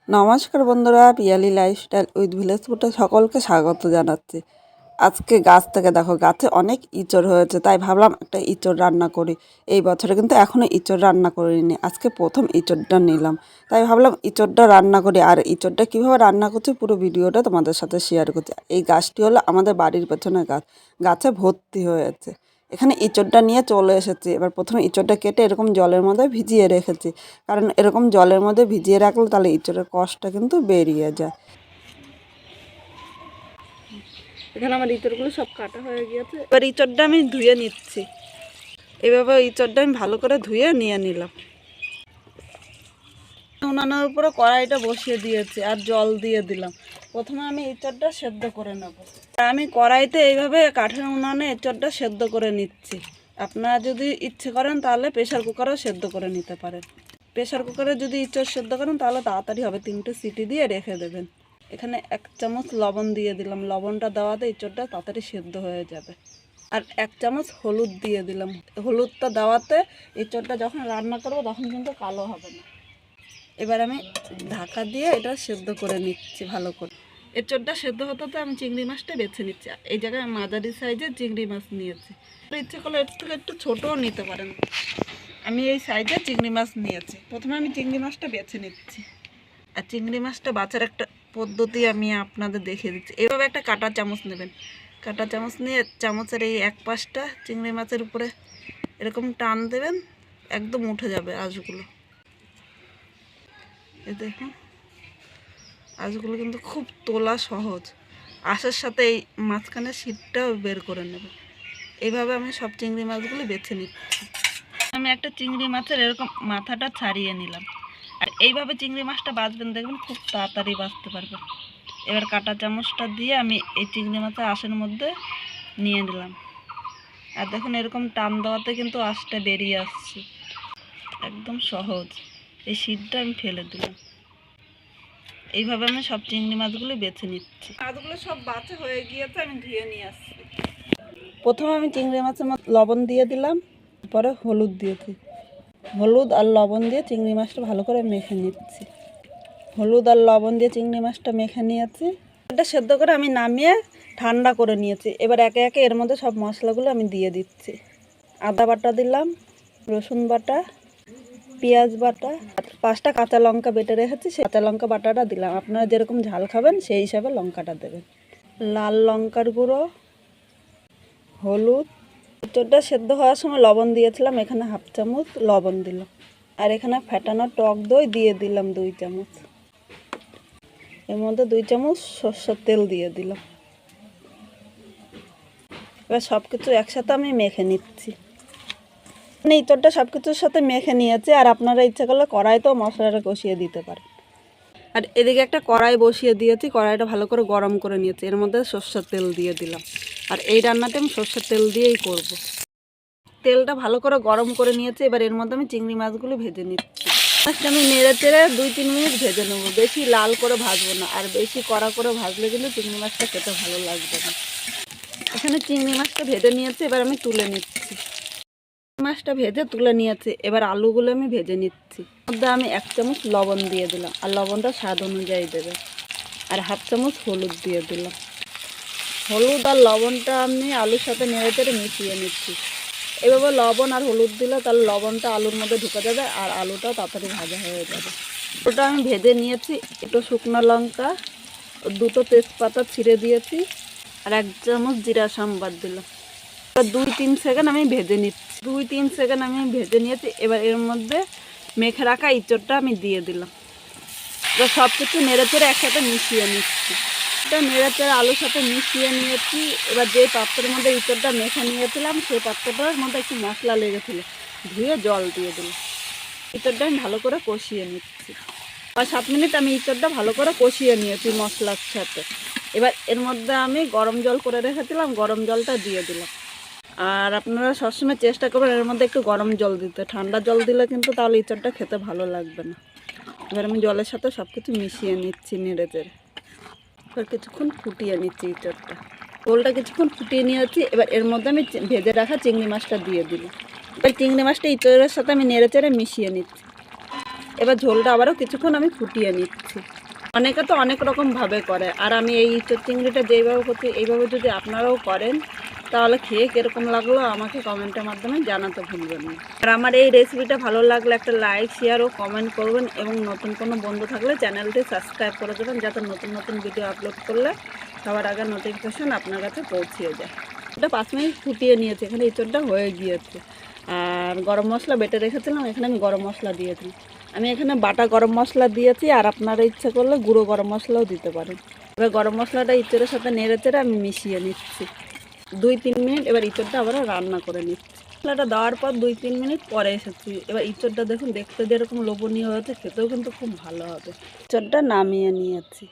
নমস্কার বন্ধুরা, Piyali lifestyle with village ফুডে সকলকে স্বাগত জানাচ্ছি। আজকে গাছ থেকে দেখো, গাছে অনেক ইঁচড় হয়েছে, তাই ভাবলাম একটা ইঁচড় রান্না করি। এই বছরে কিন্তু এখনও ইঁচড় রান্না করিনি, আজকে প্রথম ইঁচড়টা নিলাম, তাই ভাবলাম ইঁচড়টা রান্না করি। আর ইঁচড়টা কীভাবে রান্না করছি পুরো ভিডিওটা তোমাদের সাথে শেয়ার করছি। এই গাছটি হলো আমাদের বাড়ির পেছনে গাছ, গাছে ভর্তি হয়েছে। এখানে ইঁচড়টা নিয়ে চলে এসেছি। এবার প্রথমে ইঁচড়টা কেটে এরকম জলের মধ্যে ভিজিয়ে রেখেছি, কারণ এরকম জলের মধ্যে ভিজিয়ে রাখলে তাহলে ইঁচড়ের কষটা কিন্তু বেরিয়ে যায়। এখানে আমার ইঁচড়গুলো সব কাটা হয়ে গিয়েছে। এবার ইঁচড়টা আমি ধুয়ে নিচ্ছি। এইভাবে ইঁচড়টা আমি ভালো করে ধুয়ে নিয়ে নিলাম। উনানের উপরে কড়াইটা বসিয়ে দিয়েছি আর জল দিয়ে দিলাম। প্রথমে আমি ইঁচড়টা সেদ্ধ করে নেব। আমি কড়াইতে এইভাবে কাঠের উনানে ইঁচড়টা সেদ্ধ করে নিচ্ছি। আপনারা যদি ইচ্ছে করেন তাহলে প্রেশার কুকারেও সেদ্ধ করে নিতে পারেন। প্রেশার কুকারে যদি ইঁচড় সেদ্ধ করেন তাহলে তাড়াতাড়ি হবে, 3টে সিটি দিয়ে রেখে দেবেন। এখানে 1 চামচ লবণ দিয়ে দিলাম। লবণটা দেওয়াতে ইঁচড়টা তাড়াতাড়ি সেদ্ধ হয়ে যাবে। আর 1 চামচ হলুদ দিয়ে দিলাম। হলুদটা দেওয়াতে ইঁচড়টা যখন রান্না করবো তখন কিন্তু কালো হবে না। এবার আমি ঢাকা দিয়ে এটা সেদ্ধ করে নিচ্ছি ভালো করে। এঁচড়টা সেদ্ধ হতে আমি চিংড়ি মাছটা বেছে নিচ্ছি। এই জায়গায় মাঝারি সাইজের চিংড়ি মাছ নিয়েছি। ইচ্ছে করলে এর থেকে একটু ছোটও নিতে পারেন। আমি এই সাইজের চিংড়ি মাছ নিয়েছি। প্রথমে আমি চিংড়ি মাছটা বেছে নিচ্ছি। আর চিংড়ি মাছটা বাছার একটা পদ্ধতি আমি আপনাদের দেখিয়ে দিচ্ছি। এইভাবে একটা কাঁটা চামচ নেবেন। কাঁটা চামচ নিয়ে চামচের এই এক পাশটা চিংড়ি মাছের উপরে এরকম টান দেবেন, একদম উঠে যাবে আঁশগুলো। এই দেখুন, আঁশগুলো কিন্তু খুব তোলা সহজ। আঁশের সাথে এই মাঝখানে শীতটাও বের করে নেবে। এইভাবে আমি সব চিংড়ি মাছগুলো বেছে নিচ্ছি। আমি একটা চিংড়ি মাছের এরকম মাথাটা ছাড়িয়ে নিলাম। আর এইভাবে চিংড়ি মাছটা বাছবেন, দেখবেন খুব তাড়াতাড়ি বাছতে পারবেন। এবার কাঁটা চামচটা দিয়ে আমি এই চিংড়ি মাছের আঁশের মধ্যে নিয়ে নিলাম। আর দেখুন এরকম টান দেওয়াতে কিন্তু আঁশটা বেরিয়ে আসছে, একদম সহজ। এই শীতটা আমি ফেলে দিলাম। এইভাবে আমি সব চিংড়ি মাছগুলো বেছে নিচ্ছি। মাছগুলো সব বাছা হয়ে গিয়েছে, আমি ধুয়ে নিয়ে আসছি। প্রথমে আমি চিংড়ি মাছের মধ্যে লবণ দিয়ে দিলাম, পরে হলুদ দিয়েছি। হলুদ আর লবণ দিয়ে চিংড়ি মাছটা ভালো করে মেখে নিচ্ছি। হলুদ আর লবণ দিয়ে চিংড়ি মাছটা মেখে নিয়েছি। এটা সেদ্ধ করে আমি নামিয়ে ঠান্ডা করে নিয়েছি। এবার একে একে এর মধ্যে সব মশলাগুলো আমি দিয়ে দিচ্ছি। আদা বাটা দিলাম, রসুন বাটা, পেঁয়াজ বাটা, 5টা কাঁচা লঙ্কা বেটে রেখেছি, সেই কাঁচা লঙ্কা বাটাটা দিলাম। আপনারা যেরকম ঝাল খাবেন সেই হিসাবে লঙ্কাটা দেবেন। লাল লঙ্কার গুঁড়ো, হলুদ। ইঁচড়টা সেদ্ধ হওয়ার সময় লবণ দিয়েছিলাম, এখানে 1/2 চামচ লবণ দিলাম। আর এখানে ফেটানো টক দই দিয়ে দিলাম 2 চামচ। এর মধ্যে 2 চামচ সরষের তেল দিয়ে দিলাম। এবার সব কিছু একসাথে আমি মেখে নিচ্ছি। ইঁচড়টা সব কিছুর সাথে মেখে নিয়েছি। আর আপনারা ইচ্ছা করলে কড়াইতেও মশলাটা কষিয়ে দিতে পারেন। আর এদিকে একটা কড়াই বসিয়ে দিয়েছি, কড়াইটা ভালো করে গরম করে নিয়েছি। এর মধ্যে সরষের তেল দিয়ে দিলাম। আর এই রান্নাটা আমি সরষের তেল দিয়েই করব। তেলটা ভালো করে গরম করে নিয়েছি। এবার এর মধ্যে আমি চিংড়ি মাছগুলো ভেজে নিচ্ছি। মাছটা আমি নেড়ে চেড়ে 2-3 মিনিট ভেজে নেব। বেশি লাল করে ভাজবো না, আর বেশি কড়া করে ভাজলে কিন্তু চিংড়ি মাছটা খেতে ভালো লাগবে না। এখানে চিংড়ি মাছটা ভেজে নিয়েছি, এবার আমি তুলে নিচ্ছি। মাছটা ভেজে তুলে নিয়েছি। এবার আলুগুলো আমি ভেজে নিচ্ছি। মধ্যে আমি 1 চামচ লবণ দিয়ে দিলাম, আর লবণটা স্বাদ অনুযায়ী দেবে। আর 1/2 চামচ হলুদ দিয়ে দিলাম। হলুদ আর লবণটা আমি আলুর সাথে নেড়ে চেড়ে মিশিয়ে নিচ্ছি। এভাবে লবণ আর হলুদ দিলে তাহলে লবণটা আলুর মধ্যে ঢুকে যাবে, আর আলুটাও তাড়াতাড়ি ভাজা হয়ে যাবে। ওটা আমি ভেজে নিয়েছি। একটু শুকনো লঙ্কা, 2টো তেজপাতা ছিঁড়ে দিয়েছি, আর 1 চামচ জিরা সম্বার দিলাম। 2-3 সেকেন্ড আমি ভেজে নিচ্ছি। 2-3 সেকেন্ড আমি ভেজে নিয়েছি। এবার এর মধ্যে মেখে রাখা ইঁচড়টা আমি দিয়ে দিলাম। এবার সব কিছু নেড়ে চেড়ে একসাথে মিশিয়ে নিচ্ছি। এটা নেড়ে চেড়ে আলুর সাথে মিশিয়ে নিয়েছি। এবার যে পাত্রের মধ্যে ইঁচড়টা মেখে নিয়েছিলাম সেই পাত্রটার মধ্যে একটু মশলা লেগেছিলো, ধুয়ে জল দিয়ে দিলাম। ইঁচড়টা আমি ভালো করে কষিয়ে নিচ্ছি। 5-7 মিনিট আমি ইঁচড়টা ভালো করে কষিয়ে নিয়েছি মশলার সাথে। এবার এর মধ্যে আমি গরম জল করে রেখেছিলাম, গরম জলটা দিয়ে দিলাম। আর আপনারা সবসময় চেষ্টা করবেন এর মধ্যে একটু গরম জল দিতে। ঠান্ডা জল দিলে কিন্তু তাহলে ইঁচড়টা খেতে ভালো লাগবে না। এবার আমি জলের সাথে সব কিছু মিশিয়ে নিচ্ছি নেড়ে চেড়ে। এবার কিছুক্ষণ ফুটিয়ে নিচ্ছি ইঁচড়টা। ঝোলটা কিছুক্ষণ ফুটিয়ে নিয়েছি। এবার এর মধ্যে আমি ভেজে রাখা চিংড়ি মাছটা দিয়ে দিলাম। এবার চিংড়ি মাছটা ইঁচড়ের সাথে আমি নেড়ে চেড়ে মিশিয়ে নিচ্ছি। এবার ঝোলটা আবারও কিছুক্ষণ আমি ফুটিয়ে নিচ্ছি। অনেকে তো অনেক রকমভাবে করে, আর আমি এই ইঁচড় চিংড়িটা যেইভাবে করছি এইভাবে যদি আপনারাও করেন তাহলে খেয়ে কীরকম লাগলো আমাকে কমেন্টের মাধ্যমে জানাতে ভুলবেন না। আর আমার এই রেসিপিটা ভালো লাগলে একটা লাইক, শেয়ার ও কমেন্ট করবেন, এবং নতুন কোনো বন্ধু থাকলে চ্যানেলটি সাবস্ক্রাইব করে দেবেন, যাতে নতুন নতুন ভিডিও আপলোড করলে সবার আগে নোটিফিকেশান আপনার কাছে পৌঁছিয়ে যায়। এটা 5 মিনিট ফুটিয়ে নিয়েছে, এখানে ইঁচড়টা হয়ে গিয়েছে। আর গরম মশলা বেটে রেখেছিলাম, এখানে আমি গরম মশলা দিয়েছি। আমি এখানে বাটা গরম মশলা দিয়েছি, আর আপনারা ইচ্ছা করলে গুঁড়ো গরম মশলাও দিতে পারেন। এবার গরম মশলাটা ইঁচড়ের সাথে নেড়ে চেড়ে আমি মিশিয়ে নিচ্ছি 2-3 মিনিট। এবার ইঁচড়টা আবারও রান্না করে নিচ্ছি। মশলাটা দেওয়ার পর 2-3 মিনিট পরে এসেছি। এবার ইঁচড়টা দেখুন দেখতে যেরকম লোভনীয় হয়েছে, খেতেও কিন্তু খুব ভালো হবে। ইঁচড়টা নামিয়ে নিয়েছি।